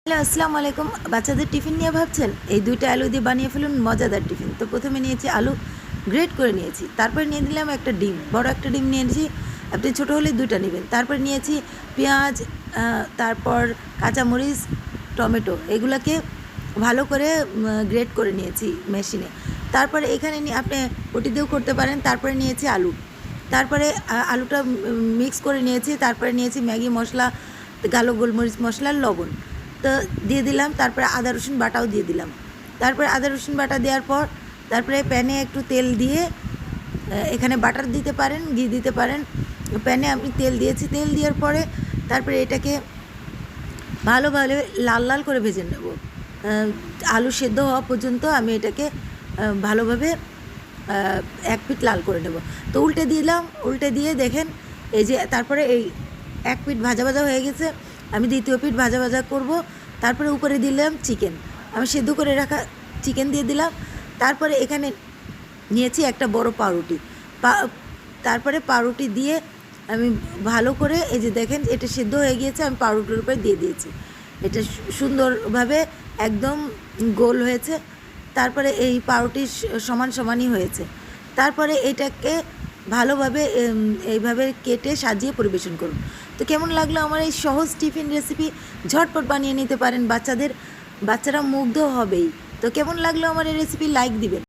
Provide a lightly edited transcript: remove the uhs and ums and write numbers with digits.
Hello, আসসালামু আলাইকুম। বাচ্চাদের টিফিন নিয়ে ভাবছেন? এই ২টা আলু দিয়ে বানিয়ে ফেলুন মজাদার টিফিন। তো প্রথমে নিয়েছি আলু, গ্রেট করে নিয়েছি। তারপরে নিয়ে দিলাম একটা ডিম, বড় একটা ডিম নিয়েছি। আপনি ছোট হলে ২টা নেবেন। তারপরে নিয়েছি পেঁয়াজ, তারপর কাঁচামরিচ, টমেটো, এগুলাকে ভালো করে গ্রেট করে নিয়েছি মেশিনে। তারপরে এখানে আপনি ওটি দিয়েও করতে পারেন। তারপরে নিয়েছি আলু। তারপরে আলুটা মিক্স করে নিয়েছি। তারপরে নিয়েছি ম্যাগি মশলা, কালো গোলমরিচ মশলা, লবণ তো দিয়ে দিলাম। তারপরে আদা রসুন বাটাও দিয়ে দিলাম। তারপরে আদা রসুন বাটা দেওয়ার পর তারপরে প্যানে একটু তেল দিয়ে, এখানে বাটার দিতে পারেন, ঘি দিতে পারেন। প্যানে আমি তেল দিয়েছি। তেল দেওয়ার পরে তারপরে এটাকে ভালোভাবে লাল লাল করে ভেজে নেব। আলু সেদ্ধ হওয়া পর্যন্ত আমি এটাকে ভালোভাবে এক পিঠ লাল করে নেব। তো উল্টে দিলাম। উল্টে দিয়ে দেখেন এই যে তারপরে এই এক পিঠ ভাজা ভাজা হয়ে গেছে। আমি দ্বিতীয় পিঠ ভাজা ভাজা করব। তারপরে উপরে দিলাম চিকেন, আমি সেদ্ধ করে রাখা চিকেন দিয়ে দিলাম। তারপরে এখানে নিয়েছি একটা বড় পাউরুটি। তারপরে পাউরুটি দিয়ে আমি ভালো করে, এই যে দেখেন এটা সেদ্ধ হয়ে গিয়েছে, আমি পাউরুটির উপরে দিয়ে দিয়েছি। এটা সুন্দরভাবে একদম গোল হয়েছে। তারপরে এই পাউরুটি সমান সমানই হয়েছে। তারপরে এটাকে ভালোভাবে এইভাবে কেটে সাজিয়ে পরিবেশন করুন। তো কেমন লাগলো আমার এই সহজ টিফিন রেসিপি? ঝটপট বানিয়ে নিতে পারেন বাচ্চারা মুগ্ধ হবেই। তো কেমন লাগলো আমার এই রেসিপি? লাইক দিবেন।